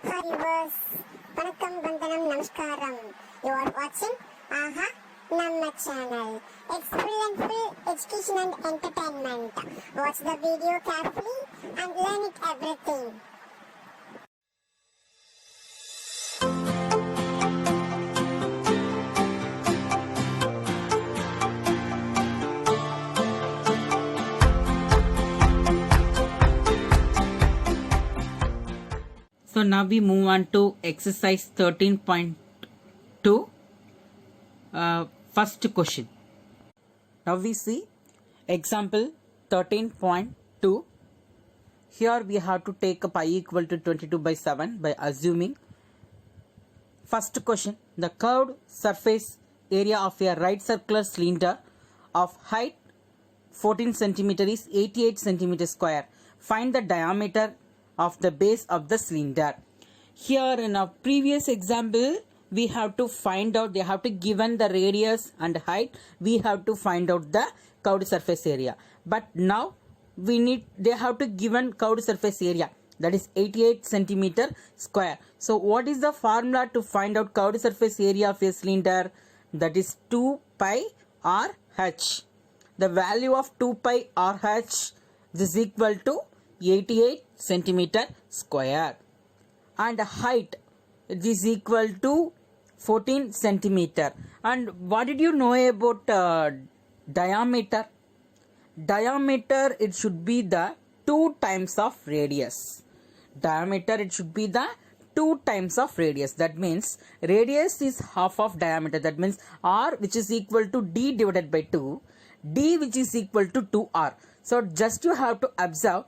Hi viewers, Vanakkam, Vandanam, Namaskaram. You are watching Aha Namma channel. It's full and full education and entertainment. Watch the video carefully and learn it everything. So now we move on to exercise 13.2. First question. Now we see example 13.2. Here we have to take a pi equal to 22 by 7 by assuming. First question. The curved surface area of a right circular cylinder of height 14 centimeter is 88 centimeter square. Find the diameter of the base of the cylinder. Here in our previous example, we have to find out, they have to given the radius and height, we have to find out the curved surface area. But now they have to given curved surface area, that is 88 centimeter square. So what is the formula to find out curved surface area of a cylinder? That is 2 pi RH. The value of 2 pi RH is equal to 88 centimeter square, and height it is equal to 14 centimeter. And what did you know about diameter? Diameter, it should be the 2 times of radius. Diameter, it should be the 2 times of radius. That means radius is half of diameter. That means r, which is equal to d divided by 2, d which is equal to 2r. So just you have to observe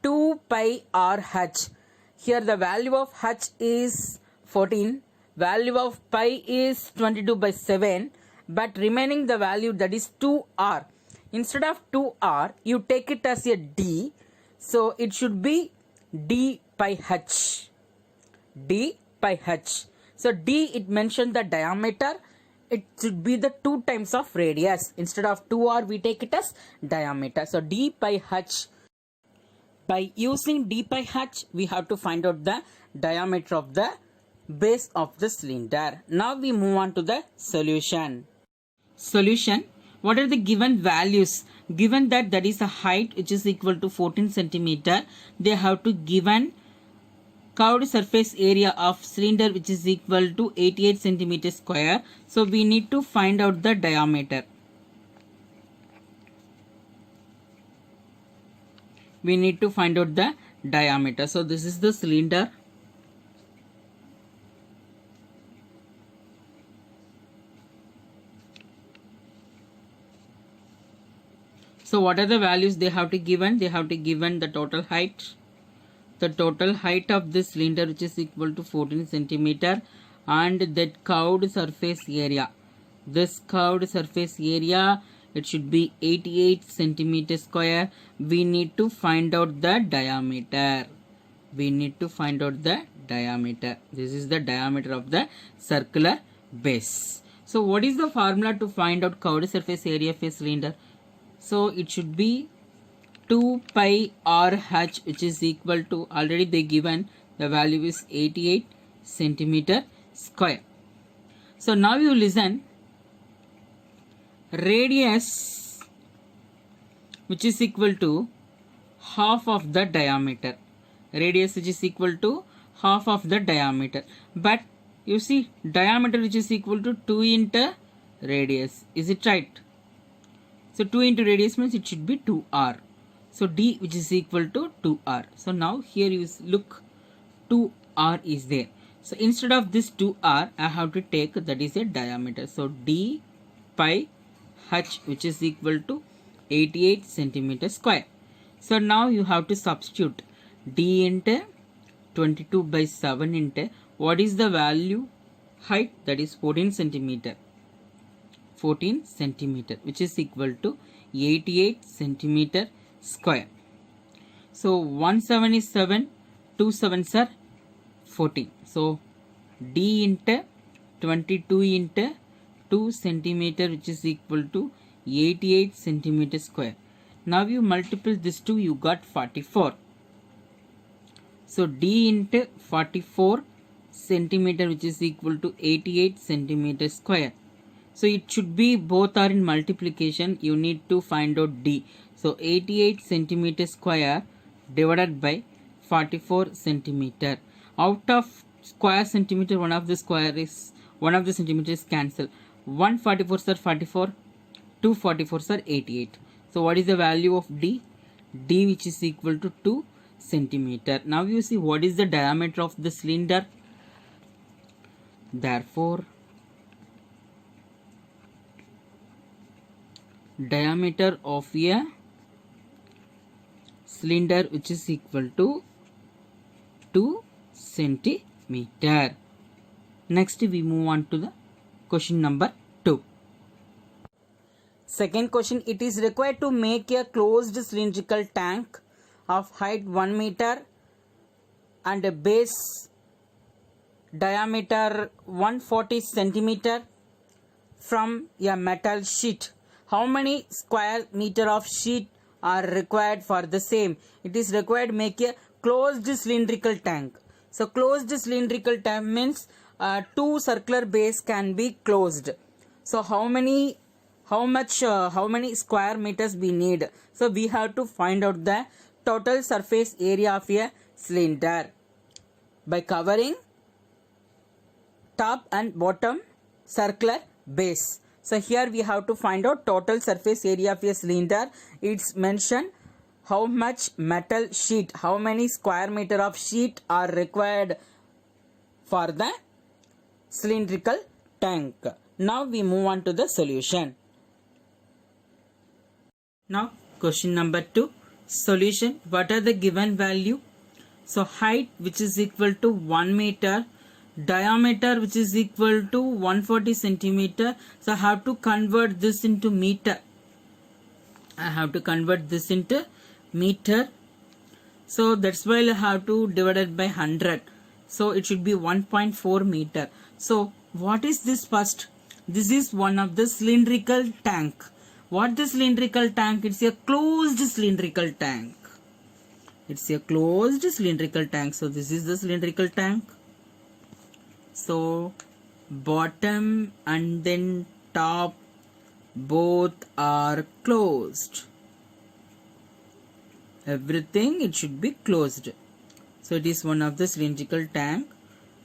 2 pi RH. Here the value of h is 14, value of pi is 22 by 7, but remaining the value, that is 2r. Instead of 2r, you take it as a d, so it should be d pi h. D pi h. So d, it mentioned the diameter, it should be the 2 times of radius. Instead of 2r, we take it as diameter. So d pi h. By using d pi h, we have to find out the diameter of the base of the cylinder. Now we move on to the solution. Solution. What are the given values? Given that is a height which is equal to 14 centimeter, they have to given curved surface area of cylinder which is equal to 88 centimeter square. So we need to find out the diameter. We need to find out the diameter. So this is the cylinder. So what are the values they have to given? They have to given the total height. The total height of this cylinder which is equal to 14 centimeter, and that curved surface area. This curved surface area, it should be 88 centimeter square. We need to find out the diameter. We need to find out the diameter. This is the diameter of the circular base. So what is the formula to find out curved surface area of a cylinder? So it should be 2 pi RH, which is equal to, already they given the value is 88 centimeter square. So now you listen. Radius, which is equal to half of the diameter. Radius which is equal to half of the diameter. But you see, diameter which is equal to 2 into radius. Is it right? So 2 into radius means it should be 2r. So d which is equal to 2r. So now here you look, 2r is there. So instead of this 2r, I have to take, that is a diameter. So d pi h, which is equal to 88 centimeter square. So now you have to substitute d into 22 by 7 into, what is the value? Height, that is 14 centimeter. 14 centimeter, which is equal to 88 centimeter square. So 1 7 is 7, 2 7s are 14. So d into 22 into 2 centimeter, which is equal to 88 centimeter square. Now you multiply this two, you got 44. So D into 44 centimeter, which is equal to 88 centimeter square. So it should be both are in multiplication. You need to find out D. So 88 centimeter square divided by 44 centimeter. Out of square centimeter, one of the centimeters cancel. 144 are 44, 244 are 88. So what is the value of D? D, which is equal to 2 centimeter. Now you see what is the diameter of the cylinder. Therefore, diameter of a cylinder, which is equal to 2 centimeter. Next we move on to the question number 2. Second question, it is required to make a closed cylindrical tank of height 1 meter and a base diameter 140 centimeter from a metal sheet. How many square meter of sheet are required for the same? It is required to make a closed cylindrical tank. So closed cylindrical tank means two circular base can be closed. So how many square meters we need? So we have to find out the total surface area of a cylinder by covering top and bottom circular base. So here we have to find out total surface area of a cylinder. It's mentioned how much metal sheet, how many square meter of sheet are required for the cylindrical tank. Now we move on to the solution. Now question number 2, solution. What are the given value? So height, which is equal to 1 meter, diameter, which is equal to 140 centimeter. So I have to convert this into meter. So that's why I have to divide it by 100. So it should be 1.4 meter. So what is this first? This is one of the cylindrical tank. What the cylindrical tank? It's a closed cylindrical tank. So this is the cylindrical tank. So bottom and then top both are closed. Everything, it should be closed. So it is one of the cylindrical tank.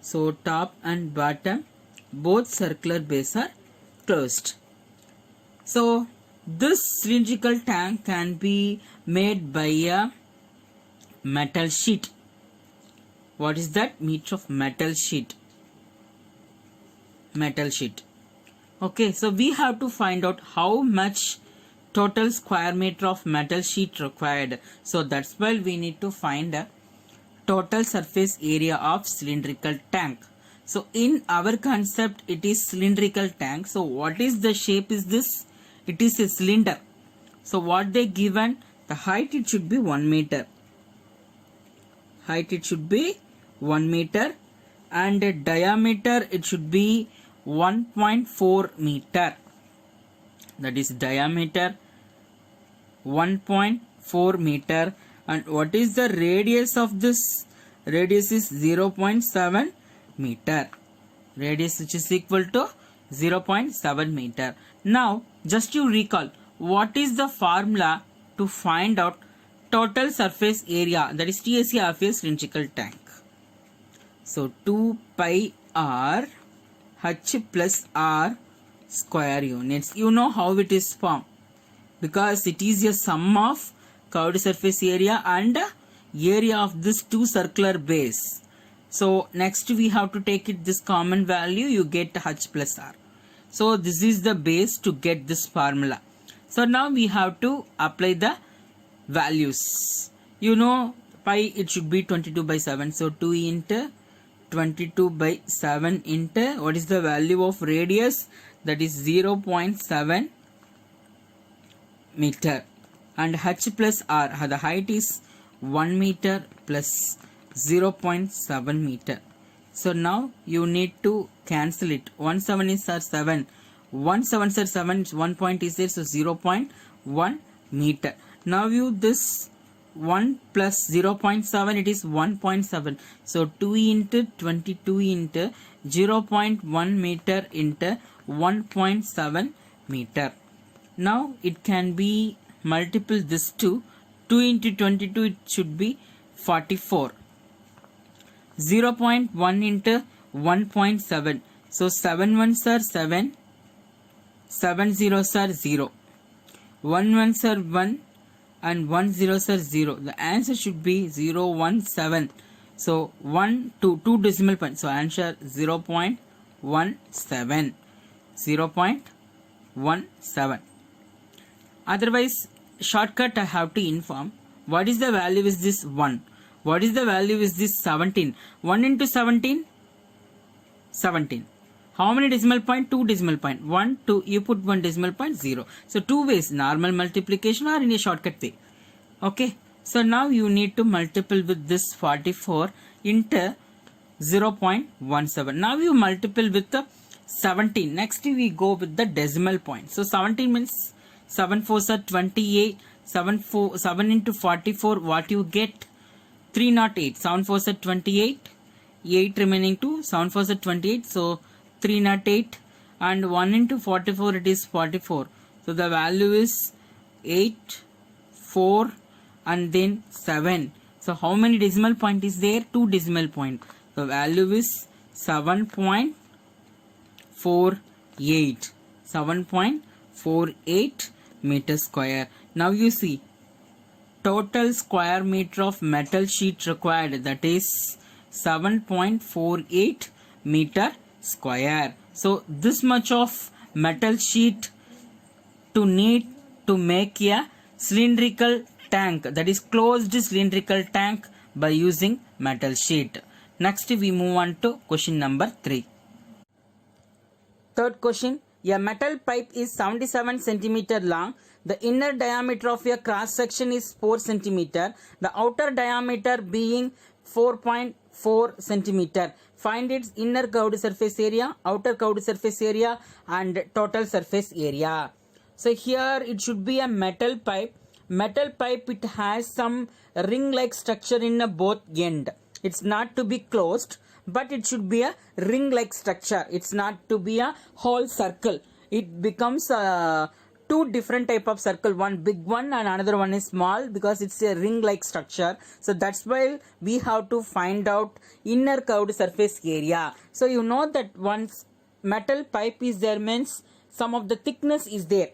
So top and bottom both circular base are closed. So this cylindrical tank can be made by a metal sheet. What is that? Meter of metal sheet. Okay, so we have to find out how much total square meter of metal sheet required. So that's why we need to find a total surface area of cylindrical tank. So in our concept, it is cylindrical tank. So what is the shape is this? It is a cylinder. So what they given? The height, it should be 1 meter. And the diameter, it should be 1.4 meter. That is diameter 1.4 meter. And what is the radius of this? Radius is 0.7 meter. Radius, which is equal to 0.7 meter. Now just you recall, what is the formula to find out total surface area, that is TSA of a cylindrical tank? So 2 pi r h plus r square units. You know how it is formed, because it is a sum of curved surface area and area of this two circular base. So next we have to take it this common value, you get h plus r. So this is the base to get this formula. So now we have to apply the values. You know pi, it should be 22 by 7. So 2 into 22 by 7 into what is the value of radius? That is 0.7 meter. And h plus r, the height is 1 meter plus 0.7 meter. So now you need to cancel it. 1 7 is 7. 1 7 is 7. 1 point is there. So 0.1 meter. Now you this 1 plus 0.7, it is 1.7. So 2 into 22 into 0.1 meter into 1.7 meter. Now it can be multiple this 2 into 22, it should be 44. 0.1 into 1.7, so 7 ones are 7, 7 zeros are 0, 1 ones are 1 and 1 zeros are 0. The answer should be 0.17. So 2 decimal points, so answer 0.17, 0.17. Otherwise, shortcut I have to inform what is the value is this 1, what is the value is this 17. 1 into 17, 17. How many decimal point? 2 decimal point. 1, 2, you put 1 decimal point, 0. So 2 ways, normal multiplication or in a shortcut way. Okay. So now you need to multiply with this 44 into 0.17. Now you multiply with the 17. Next we go with the decimal point. So 17 means 7 4s are 28. 7 into 44, what you get? 308. 7 4s are 28. 8 remaining 2. 7 4s are 28. So 308. And 1 into 44, it is 44. So the value is 8, 4 and then 7. So how many decimal point is there? 2 decimal point. The value is 7.48. 7.48 meter square. Now you see total square meter of metal sheet required, that is 7.48 meter square. So this much of metal sheet to need to make a cylindrical tank, that is closed cylindrical tank, by using metal sheet. Next we move on to question number 3. Third question. A metal pipe is 77 centimeter long. The inner diameter of a cross section is 4 centimeter. The outer diameter being 4.4 centimeter. Find its inner curved surface area, outer curved surface area and total surface area. So here it should be a metal pipe. Metal pipe, it has some ring like structure in both end. It's not to be closed, but it should be a ring like structure. It's not to be a whole circle. It becomes two different type of circle, one big one and another one is small, because it's a ring like structure. So that's why we have to find out inner curved surface area. So you know that once metal pipe is there means some of the thickness is there.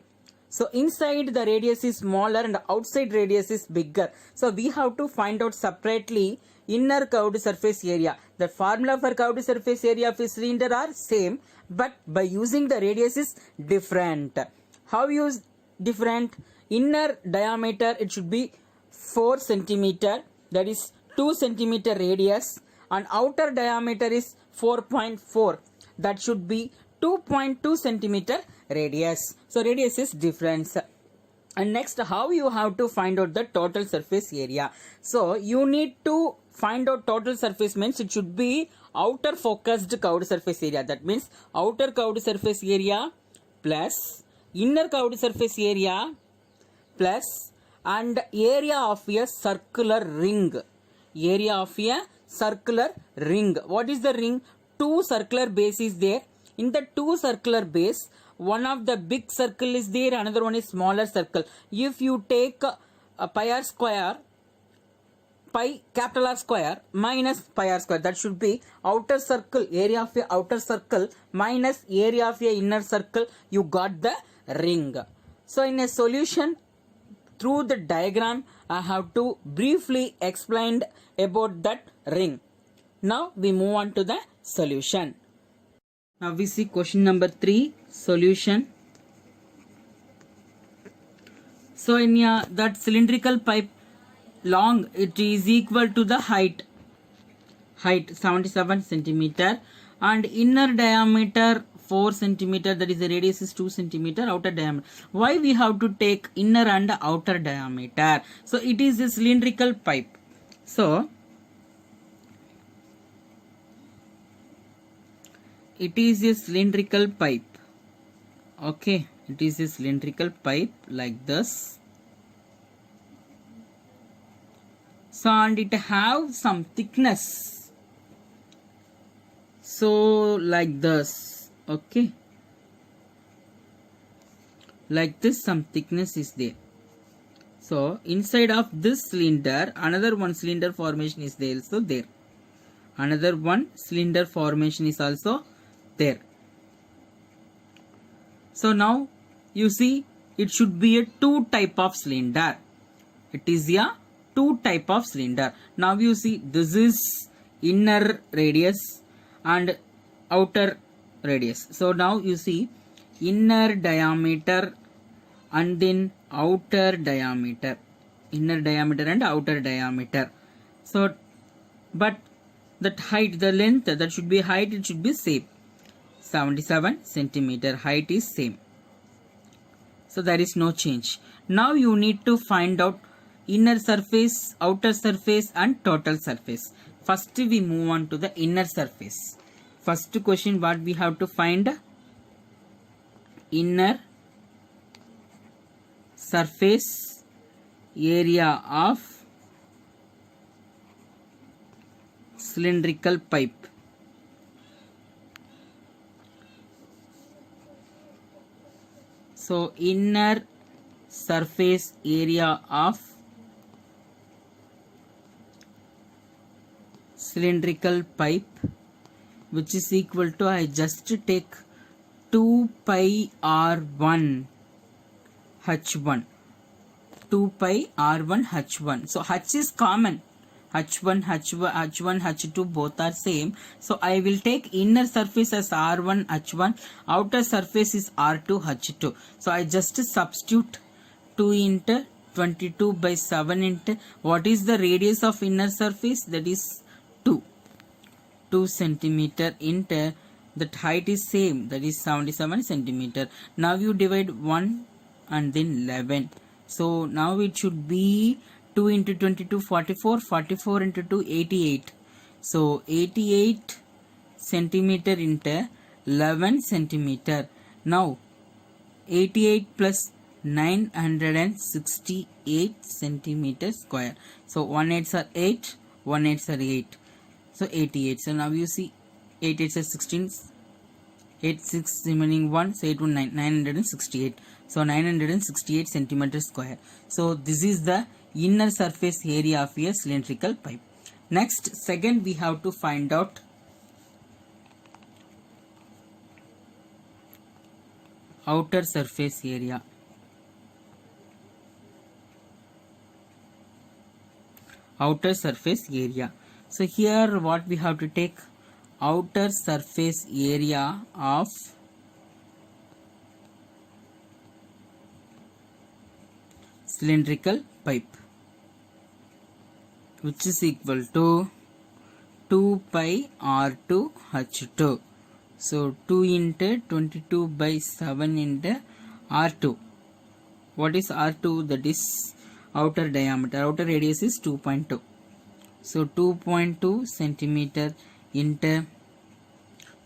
So inside the radius is smaller and outside radius is bigger. So we have to find out separately inner curved surface area. The formula for curved surface area of a cylinder are same, but by using the radius is different. How use different? Inner diameter, it should be 4 centimeter, that is 2 centimeter radius, and outer diameter is 4.4, that should be 2.2 centimeter radius. So radius is difference. And next, how you have to find out the total surface area? So you need to find out total surface means it should be outer focused curved surface area. That means outer curved surface area plus inner curved surface area plus and area of a circular ring. Area of a circular ring. What is the ring? Two circular base is there. In the two circular base, one of the big circle is there, another one is smaller circle. If you take a pi r square, pi capital R square minus pi r square, that should be outer circle, area of a outer circle minus area of a inner circle, you got the ring. So in a solution, through the diagram, I have to briefly explain about that ring. Now we move on to the solution. Now we see question number 3, solution. So in that cylindrical pipe long, it is equal to the height 77 centimeter and inner diameter 4 centimeter, that is the radius is 2 centimeter, outer diameter. Why we have to take inner and outer diameter? So it is a cylindrical pipe. So it is a cylindrical pipe. Okay, it is a cylindrical pipe like this. So and it have some thickness. So like this, okay. Like this, some thickness is there. So inside of this cylinder, another one cylinder formation is there also there. Another one cylinder formation is also there. So now you see it should be a two type of cylinder. It is a two type of cylinder. Now you see this is inner radius and outer radius. So now you see inner diameter and then outer diameter, inner diameter and outer diameter. So but that height, the length, that should be height, it should be same. 77 centimeter height is same. So there is no change. Now you need to find out inner surface, outer surface and total surface. First we move on to the inner surface. First question what we have to find? Inner surface area of cylindrical pipe. So inner surface area of cylindrical pipe, which is equal to, I just take 2 pi r1 h1, 2 pi r1 h1. So h is common, h1 h2 both are same. So I will take inner surface as r1 h1, outer surface is r2 h2. So I just substitute 2 into 22 by 7 into what is the radius of inner surface, that is 2 centimeter into that height is same, that is 77 centimeter. Now you divide 1 and then 11. So now it should be 2 into 22 44, 44 into 2 88. So 88 centimeter into 11 centimeter. Now 88 plus 968 centimeter square. So 1 8s are 8, 1 8s are 8. So 88. So now you see 8 8s are 16, 8 6 remaining 1, so 8 1 9, 968. So 968 centimeter square. So this is the inner surface area of a cylindrical pipe. Next, second we have to find out outer surface area. Outer surface area. So here what we have to take, outer surface area of cylindrical pipe, which is equal to 2 pi r2 h2. So 2 into 22 by 7 into r2. What is r2? That is outer diameter. Outer radius is 2.2. So 2.2 centimeter into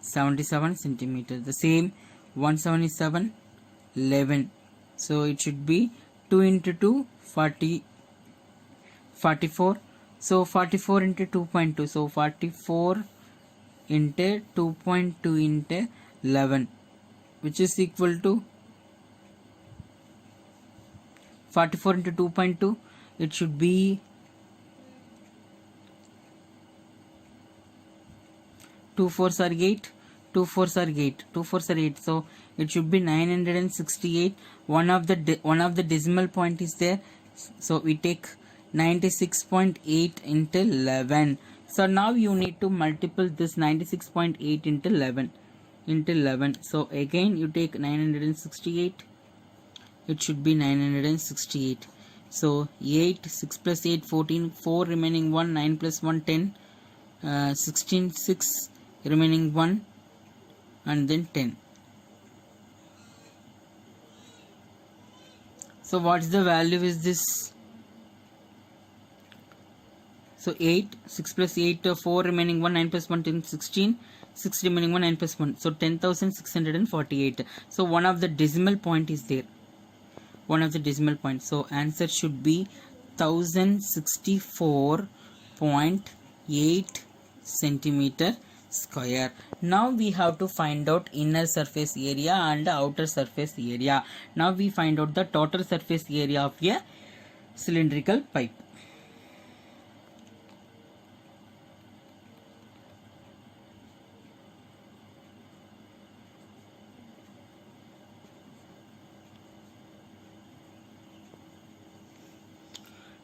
77 centimeter. The same 177 11. So it should be 2 into 2 44. So 44 into 2.2. So 44 into 2.2 into 11, which is equal to 44 into 2.2. It should be 2 4s are 8, 2 4s are 8, 2 4s are 8. So it should be 968. One of the decimal point is there. So we take 96.8 into 11. So now you need to multiply this 96.8 into 11. So again you take 968. It should be 968. So 8, 6 plus 8, 14, 4 remaining 1, 9 plus 1, 10, 16, 6 remaining 1 and then 10. So what's the value is this? So 8, 6 plus 8, 4 remaining 1, 9 plus 1, 10, 16, 6 remaining 1, 9 plus 1. So 10,648. So one of the decimal point is there. One of the decimal points. So answer should be 1064.8 centimeter square. Now we have to find out inner surface area and outer surface area. Now we find out the total surface area of a cylindrical pipe.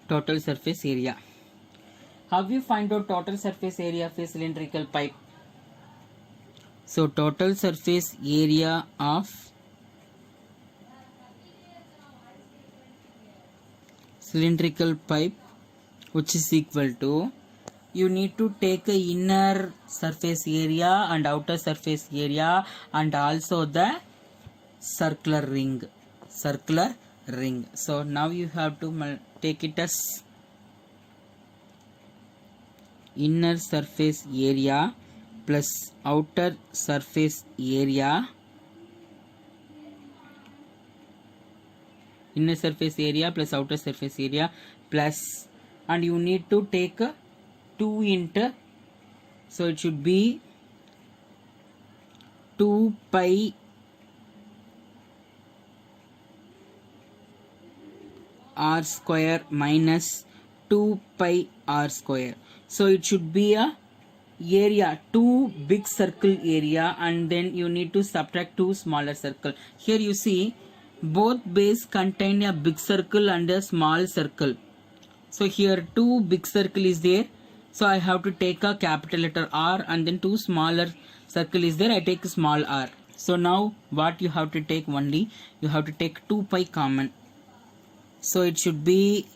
Total surface area. How you find out total surface area of a cylindrical pipe? So total surface area of cylindrical pipe, which is equal to, you need to take a inner surface area and outer surface area and also the circular ring. So now you have to take it as inner surface area plus outer surface area, inner surface area plus outer surface area plus, and you need to take 2 into, so it should be 2 pi r square minus 2 pi r square. So it should be a area, 2 big circle area, and then you need to subtract 2 smaller circle. Here you see both base contain a big circle and a small circle. So here 2 big circle is there, so I have to take a capital letter R, and then 2 smaller circle is there, I take a small r. So now what you have to take, only you have to take 2 pi common. So it should be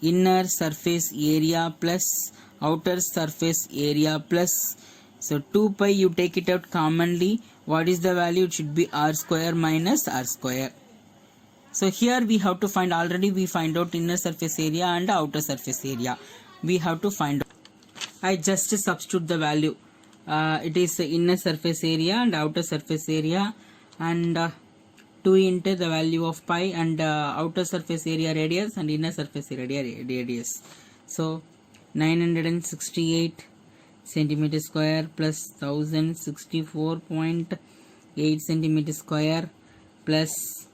inner surface area plus outer surface area plus, so 2 pi you take it out commonly, what is the value? It should be r square minus r square. So here we have to find, already we find out inner surface area and outer surface area. We have to find out. I just substitute the value. It is inner surface area and outer surface area, and 2 into the value of pi, and outer surface area radius and inner surface area radius. So 968 centimeter square plus 1064.8 centimeter square plus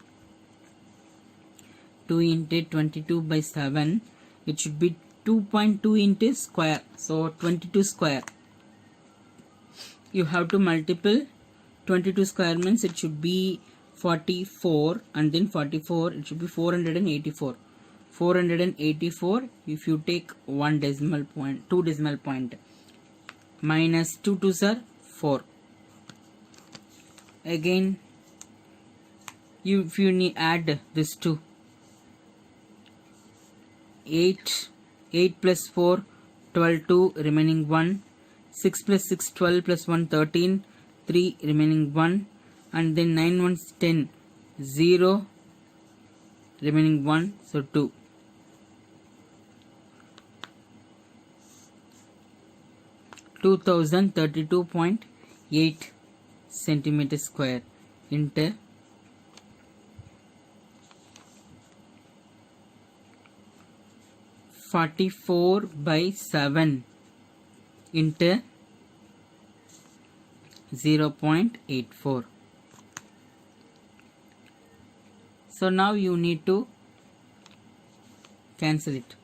2 into 22 by 7, it should be 2.2 into square, so 22 square. You have to multiple 22 square, means it should be 44, and then 44, it should be 484. 484, if you take 1 decimal point, 2 decimal point, minus 2 2s are 4. Again, if you need add this 2, 8 plus 4, 12, 2 remaining 1, 6 plus 6, 12 plus 1, 13, 3 remaining 1, and then 9 1s 10, 0 remaining 1, so 2. (2032.8 centimeter square into 44 by 7 into 0.84. So now you need to cancel it.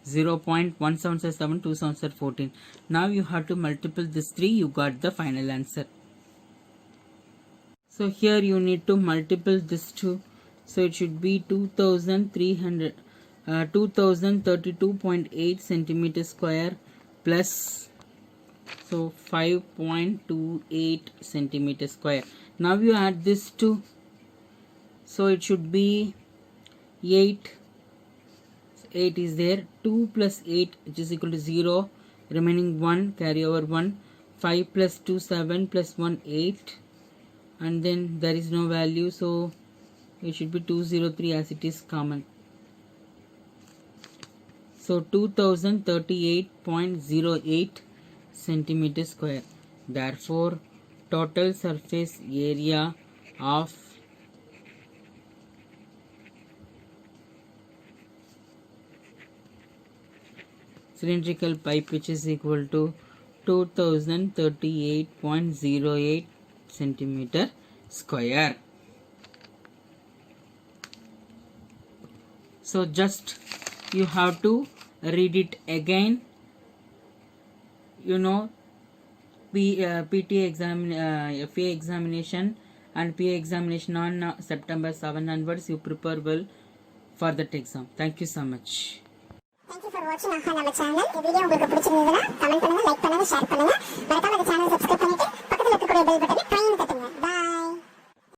0.1777, 2 7s are 14. Now you have to multiple this 3, you got the final answer. So here you need to multiple this 2, so it should be 2032.8 centimeter square plus, so 5.28 centimeter square. Now you add this 2, so it should be 8 is there, 2 plus 8 which is equal to 0, remaining 1, carry over 1, 5 plus 2 7 plus 1 8, and then there is no value, so it should be 203 as it is common. So 2038.08 centimeter square. Therefore total surface area of cylindrical pipe which is equal to 2038.08 centimeter square. So just you have to read it again. You know, PT exam, FA examination and PA examination on September 7 onwards. You prepare well for that exam. Thank you so much. Thank you for watching ஆஹா நம்ம channel. இந்த video உங்களுக்கு பிடிச்சிருந்ததுன்னா comment பண்ணுங்க, like பண்ணுங்க, share பண்ணுங்க. மறக்காம இந்த சேனலை சப்ஸ்கிரைப் பண்ணிட்டு பக்கத்துல இருக்கக்கூடிய பெல் பட்டனை ட்ரைன் தட்டுங்க. Bye.